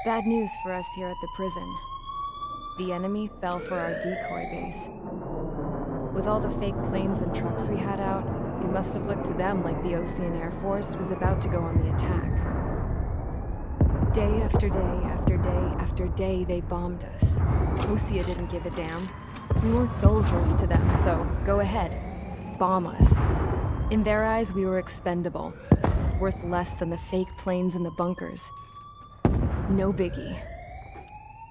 Bad news for us here at the prison. The enemy fell for our decoy base. With all the fake planes and trucks we had out, it must have looked to them like the Osean Air Force was about to go on the attack. Day after day after day after day, they bombed us. Osea didn't give a damn. We weren't soldiers to them, so go ahead. Bomb us. In their eyes, we were expendable. Worth less than the fake planes in the bunkers. No biggie.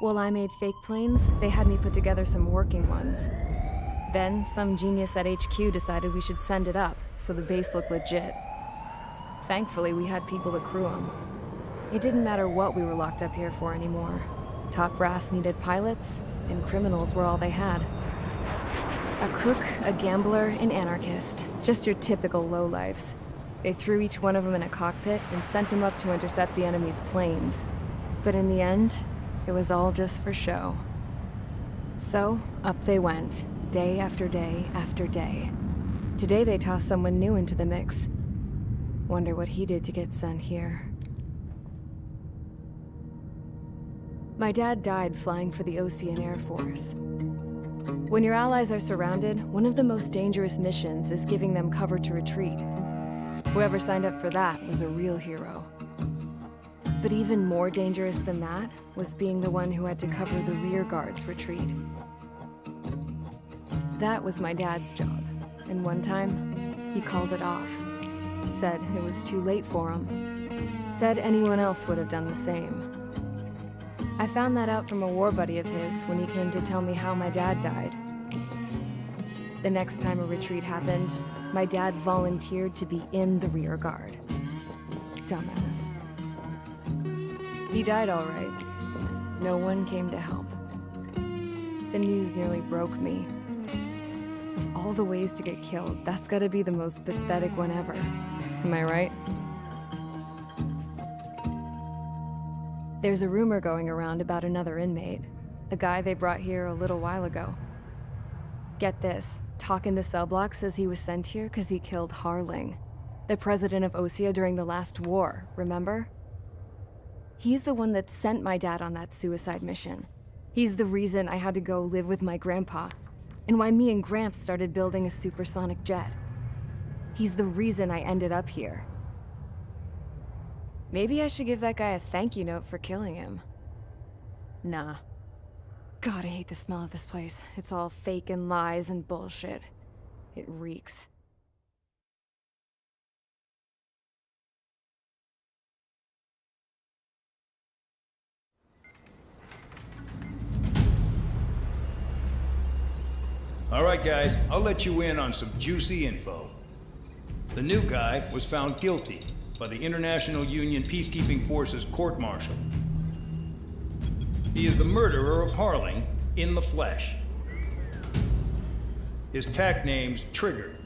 While I made fake planes, they had me put together some working ones. Then, some genius at HQ decided we should send it up, so the base looked legit. Thankfully, we had people to crew them. It didn't matter what we were locked up here for anymore. Top brass needed pilots, and criminals were all they had. A crook, a gambler, an anarchist. Just your typical lowlifes. They threw each one of them in a cockpit and sent them up to intercept the enemy's planes. But in the end, it was all just for show. So, up they went, day after day after day. Today they tossed someone new into the mix. Wonder what he did to get sent here. My dad died flying for the Osean Air Force. When your allies are surrounded, one of the most dangerous missions is giving them cover to retreat. Whoever signed up for that was a real hero. But even more dangerous than that was being the one who had to cover the rear guard's retreat. That was my dad's job, and one time, he called it off. Said it was too late for him. Said anyone else would have done the same. I found that out from a war buddy of his when he came to tell me how my dad died. The next time a retreat happened, my dad volunteered to be in the rear guard. Dumbass. He died all right. No one came to help. The news nearly broke me. Of all the ways to get killed, that's gotta be the most pathetic one ever. Am I right? There's a rumor going around about another inmate. A guy they brought here a little while ago. Get this, Talk in the cell block says he was sent here because he killed Harling, the president of Osea during the last war, remember? He's the one that sent my dad on that suicide mission. He's the reason I had to go live with my grandpa, and why me and Gramps started building a supersonic jet. He's the reason I ended up here. Maybe I should give that guy a thank you note for killing him. Nah. God, I hate the smell of this place. It's all fake and lies and bullshit. It reeks. All right, guys, I'll let you in on some juicy info. The new guy was found guilty by the International Union Peacekeeping Forces court-martial. He is the murderer of Harling in the flesh. His TAC name's Trigger.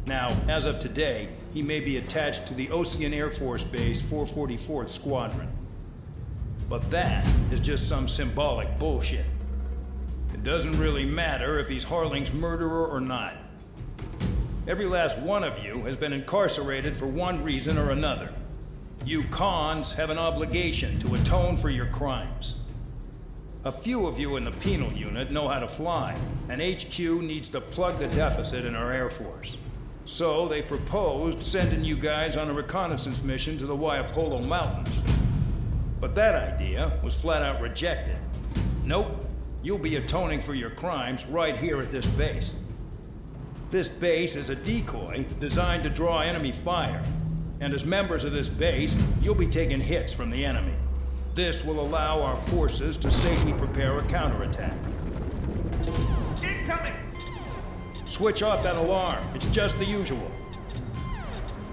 Now, as of today, he may be attached to the Osean Air Force Base 444th Squadron. But that is just some symbolic bullshit. It doesn't really matter if he's Harling's murderer or not. Every last one of you has been incarcerated for one reason or another. You cons have an obligation to atone for your crimes. A few of you in the penal unit know how to fly, and HQ needs to plug the deficit in our Air Force. So they proposed sending you guys on a reconnaissance mission to the Waiapolo Mountains. But that idea was flat out rejected. Nope. You'll be atoning for your crimes right here at this base. This base is a decoy designed to draw enemy fire. And as members of this base, you'll be taking hits from the enemy. This will allow our forces to safely prepare a counterattack. Incoming! Switch off that alarm. It's just the usual.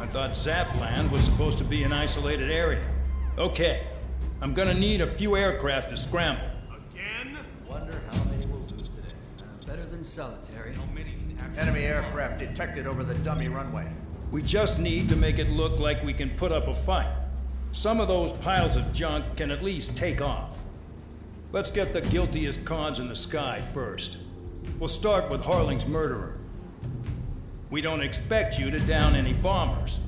I thought Zapland was supposed to be an isolated area. Okay, I'm gonna need a few aircraft to scramble. Wonder how many we'll lose today. Better than solitary. How many can actually... Enemy aircraft detected over the dummy runway. We just need to make it look like we can put up a fight. Some of those piles of junk can at least take off. Let's get the guiltiest cons in the sky first. We'll start with Harling's murderer. We don't expect you to down any bombers.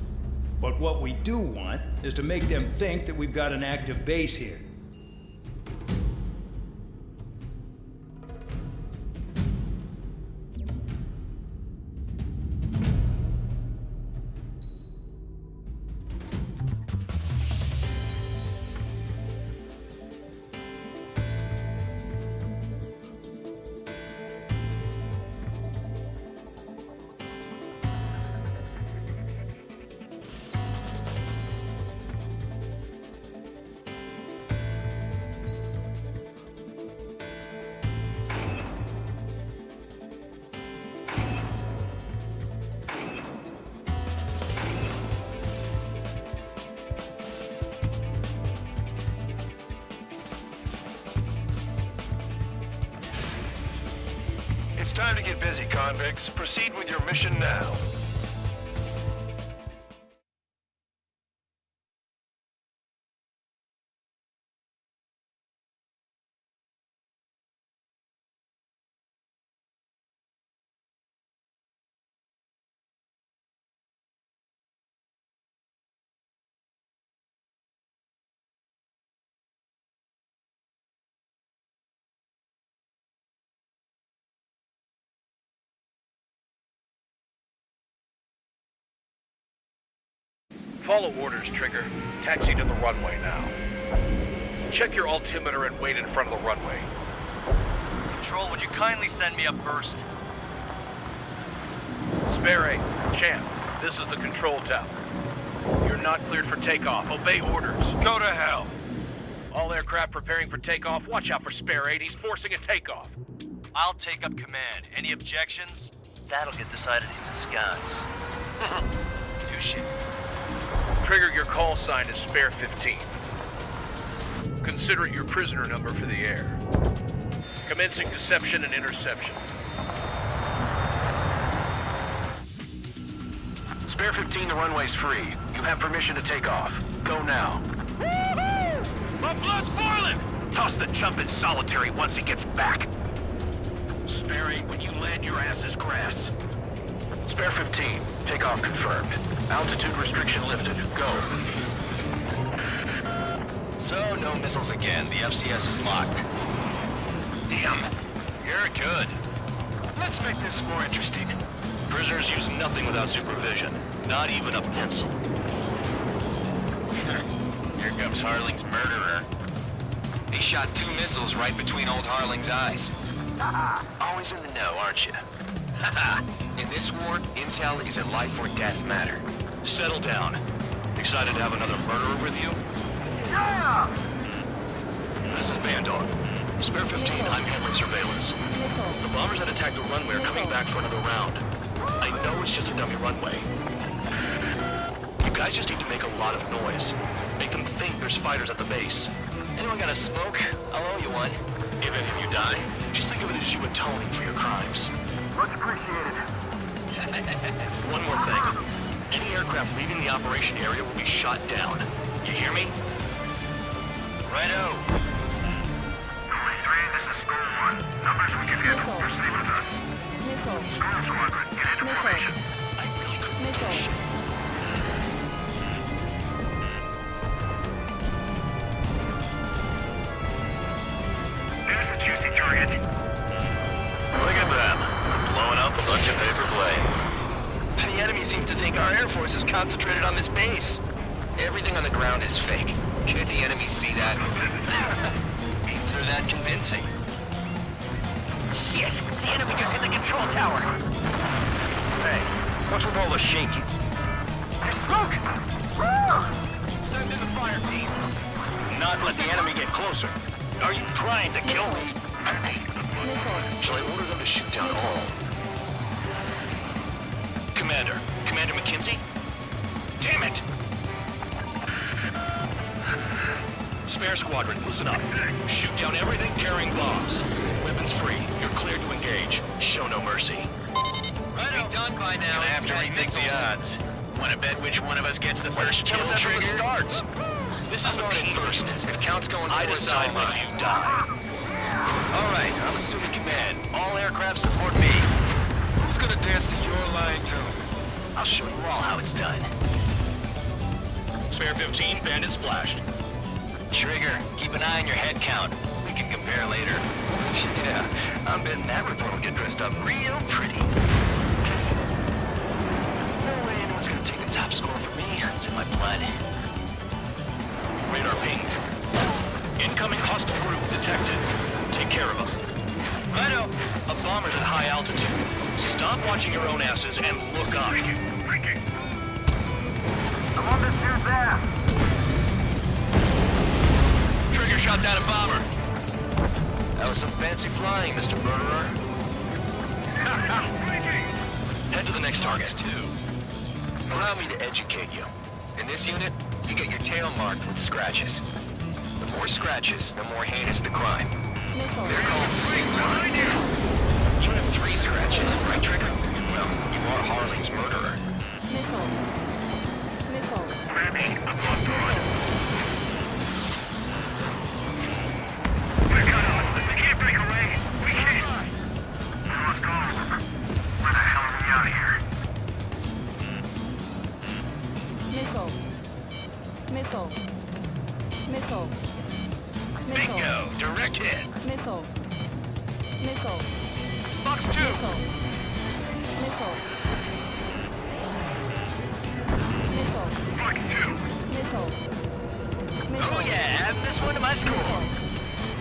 But what we do want is to make them think that we've got an active base here. busy, convicts. Proceed with your mission now. Follow orders, Trigger. Taxi to the runway now. Check your altimeter and wait in front of the runway. Control, would you kindly send me up first? Spare 8, Champ, this is the control tower. You're not cleared for takeoff. Obey orders. Go to hell. All aircraft preparing for takeoff. Watch out for Spare 8. He's forcing a takeoff. I'll take up command. Any objections? That'll get decided in the skies. Touche. Trigger, your call sign is Spare 15. Consider it your prisoner number for the air. Commencing deception and interception. Spare 15, the runway's free. You have permission to take off. Go now. My blood's boiling! Toss the chump in solitary once he gets back. Spare 8, when you land, your ass is grass. Spare 15, takeoff confirmed. Altitude restriction lifted. Go. So, no missiles again. The FCS is locked. Damn. You're good. Let's make this more interesting. Prisoners use nothing without supervision. Not even a pencil. Here comes Harling's murderer. He shot 2 missiles right between old Harling's eyes. Always in the know, aren't you? In this war, intel is a life or death matter. Settle down. Excited to have another murderer with you? Yeah! This is Bandog. Spare 15, I'm handling surveillance. The bombers that attacked the runway are coming back for another round. I know it's just a dummy runway. You guys just need to make a lot of noise. Make them think there's fighters at the base. Anyone got a smoke? I'll owe you one. If any of you die, just think of it as you atoning for your crimes. Much appreciated. One more thing. Any aircraft leaving the operation area will be shot down. You hear me? Righto. Number 3, this is Squad 1. Numbers we can get. Proceed with us. Squad Squadron, get into formation. There's a juicy target. Look at them. Blowing up a bunch of paper play. The enemy seems to think our Air Force is concentrated on this base. Everything on the ground is fake. Could the enemy see that? Means they're that convincing. Shit! The enemy just hit the control tower! Hey, what's with all the shaking? There's smoke! Woo! Send in the fire team. Not let the enemy get closer. Are you trying to kill me? Shall I order them to shoot down all? Commander McKenzie? Damn it! Spare Squadron, listen up. Shoot down everything carrying bombs. Weapons free. You're cleared to engage. Show no mercy. Right, be done by now. Gonna have to rethink the odds. Want to bet which one of us gets the first kill after it starts? This is the key. First. If count's going I forward, decide when you die. All right, I'm assuming command. All aircraft support me. Who's gonna dance to your line tune? I'll show you all how it's done. Spare 15, bandit splashed. Trigger, keep an eye on your head count. We can compare later. Yeah, I'm betting that report will get dressed up real pretty. No way anyone's gonna take the top score from me. It's in my blood. Radar pinged. Incoming hostile group detected. Take care of them. Righto. A bomber's at high altitude. Stop watching your own asses and look up. Breaking. I'm on this dude's ass. Trigger shot down a bomber. That was some fancy flying, Mr. Murderer. Head to the next target. Allow me to educate you. In this unit, you get your tail marked with scratches. The more scratches, the more heinous the crime. They're called signals. Unit 3 scratches, right, Trigger? Well, you are Harling's murderer. Nickel. Nickel. Grammy, I'm lost on. We're cut off. We can't break away. We can't. We lost all of them. Where the hell are we out of here? Nickel. Nickel. Nickel. Nickel. Bingo! Direct hit. Nickel. Nickel. Box 2. Nickel. Nickel. Nickel. Fuck you. Nickel. Nickel. Oh yeah, add this one to my score.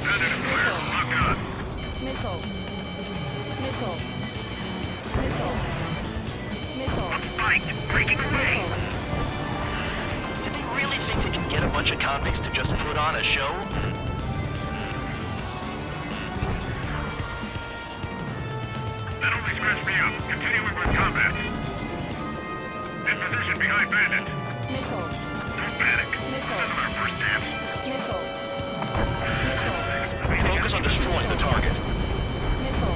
Predator flare. Locked up. Nickel. Nickel. Nickel. Nickel. Spiked. Breaking away. Did they really think they can get a bunch of convicts to just put on a show? That only scratched me up. Continuing with combat. In position behind bandit. Nickel. Don't panic. This isn't our first dance. Nickel. Nickel. Focus on destroying the target. Nickel.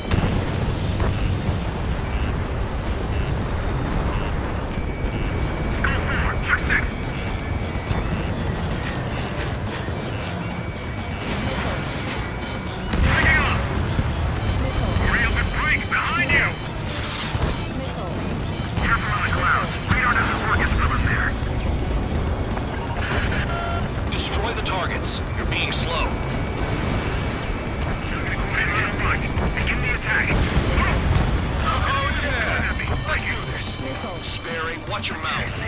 Go forward. 6-6. Breaking off. Nickel. Hurry up and break. Behind you. Nickel. Careful on the clouds. Radar doesn't work as well as there. Destroy the targets. You're being slow. Begin the attack. Oh yeah! Let's do this. Nickel. Sperry, watch your mouth.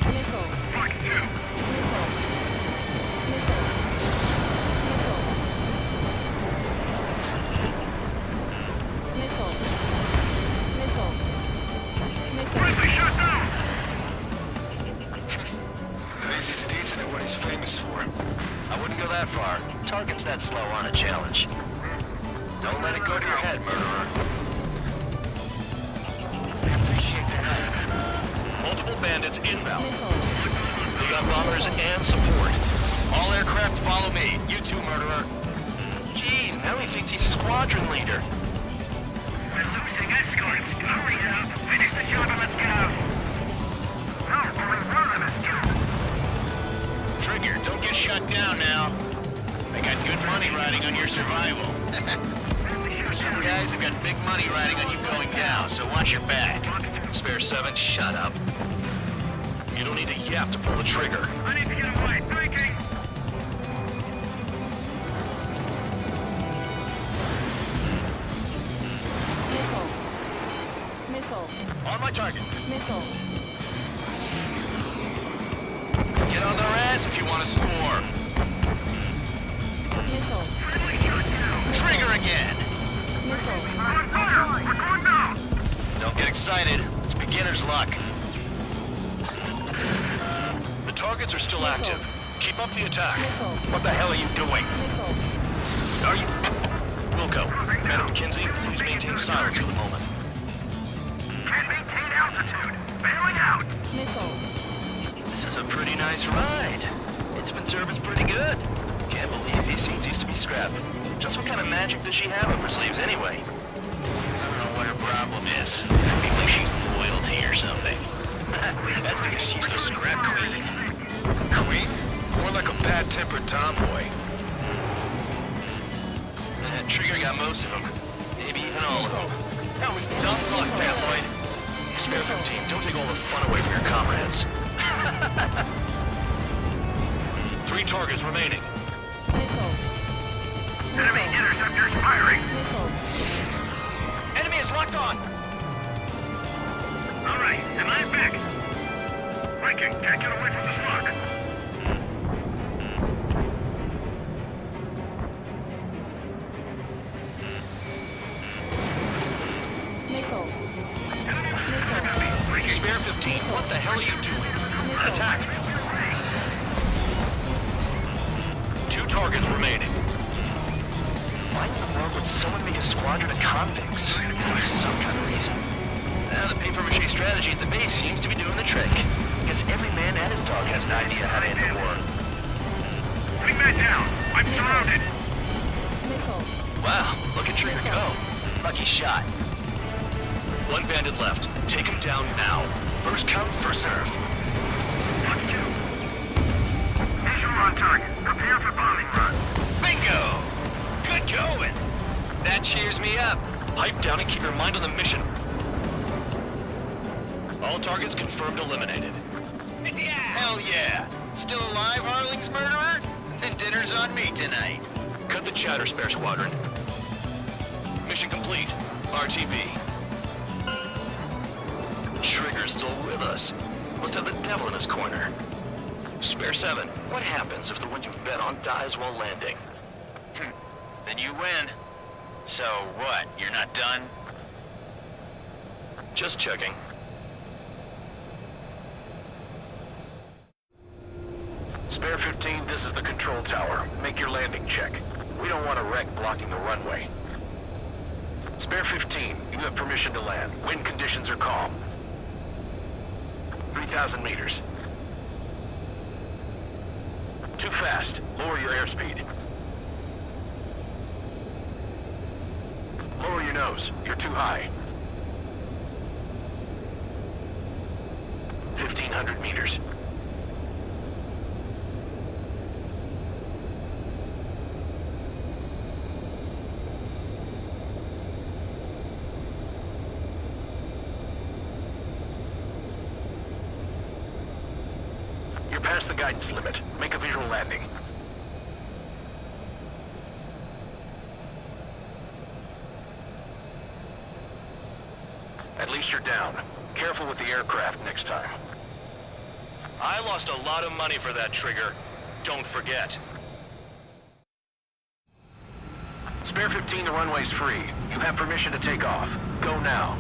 Nickel. Fuck you. Nickel. Nickel. Nickel. Nickel. Nickel. Friendly shot down. This is decent at what he's famous for. I wouldn't go that far. Target's that slow on a challenge. Don't let it go to your head, murderer. I appreciate the help. Multiple bandits inbound. Nickel. They got bombers and support. All aircraft follow me. You too, murderer. Geez, now he thinks he's squadron leader. We're losing escorts. Hurry up. Finish the job and let's get out. No, only one of them is killed. Trigger, don't get shut down now. I got good money riding on your survival. Some guys have got big money riding on you going down, so watch your back. Spare 7, shut up. You don't need to yap to pull the trigger. I need to get away. Breaking. Nickel. Nickel. On my target. Nickel. Get on their ass if you want to score. Nickel. Trigger again. Nickel. We're on fire. We're going down. Don't get excited. It's beginner's luck. The targets are still active. Keep up the attack. Nickel. What the hell are you doing? Nickel. Are you... Wilco, Madam McKinsey, please maintain silence for the moment. Can't maintain altitude. Bailing out. Nickel. This is a pretty nice ride. It's been serviced pretty good. Can't believe these seats used to be scrapped. Just what kind of magic does she have up her sleeves anyway? I don't know what her problem is. I think she's loyalty or something. That's because she's the scrap queen. Queen? More like a bad-tempered tomboy. Trigger got most of them. Maybe even all of them. That was dumb luck, Tabloid. Spare 15, don't take all the fun away from your comrades. 3 targets remaining. Nickel. Enemy interceptors firing. Nickel. Enemy is locked on. All right, and I'm back. Breaking. Can't get away from this lock. Nickel. Spare 15, what the hell are you doing? Attack! 2 targets remaining. Why in the world would someone make a squadron of convicts? There's some kind of reason. Now, the papier-mâché strategy at the base seems to be doing the trick. Guess every man and his dog has an idea how to end the war. Putting that down. I'm surrounded. Nickel. Wow, look at Trigger go. Lucky shot. One bandit left. Take him down now. First come, first served. Watch two. Visual on target. Prepare for bombing run. Bingo! Good going. That cheers me up. Pipe down and keep your mind on the mission. All targets confirmed eliminated. Hell yeah. Still alive, Harling's murderer? Then dinner's on me tonight. Cut the chatter, Spare Squadron. Mission complete. RTB. Trigger's still with us. Must have the devil in his corner. Spare 7, what happens if the one you've bet on dies while landing? Then you win. So what, you're not done? Just checking. Spare 15, this is the control tower. Make your landing check. We don't want a wreck blocking the runway. Spare 15, you have permission to land. Wind conditions are calm. 3,000 meters. Too fast. Lower your airspeed. Lower your nose. You're too high. 1,500 meters. You're past the guidance limit. Make a visual landing. At least you're down. Careful with the aircraft next time. I lost a lot of money for that trigger. Don't forget. Spare 15, the runway's free. You have permission to take off. Go now.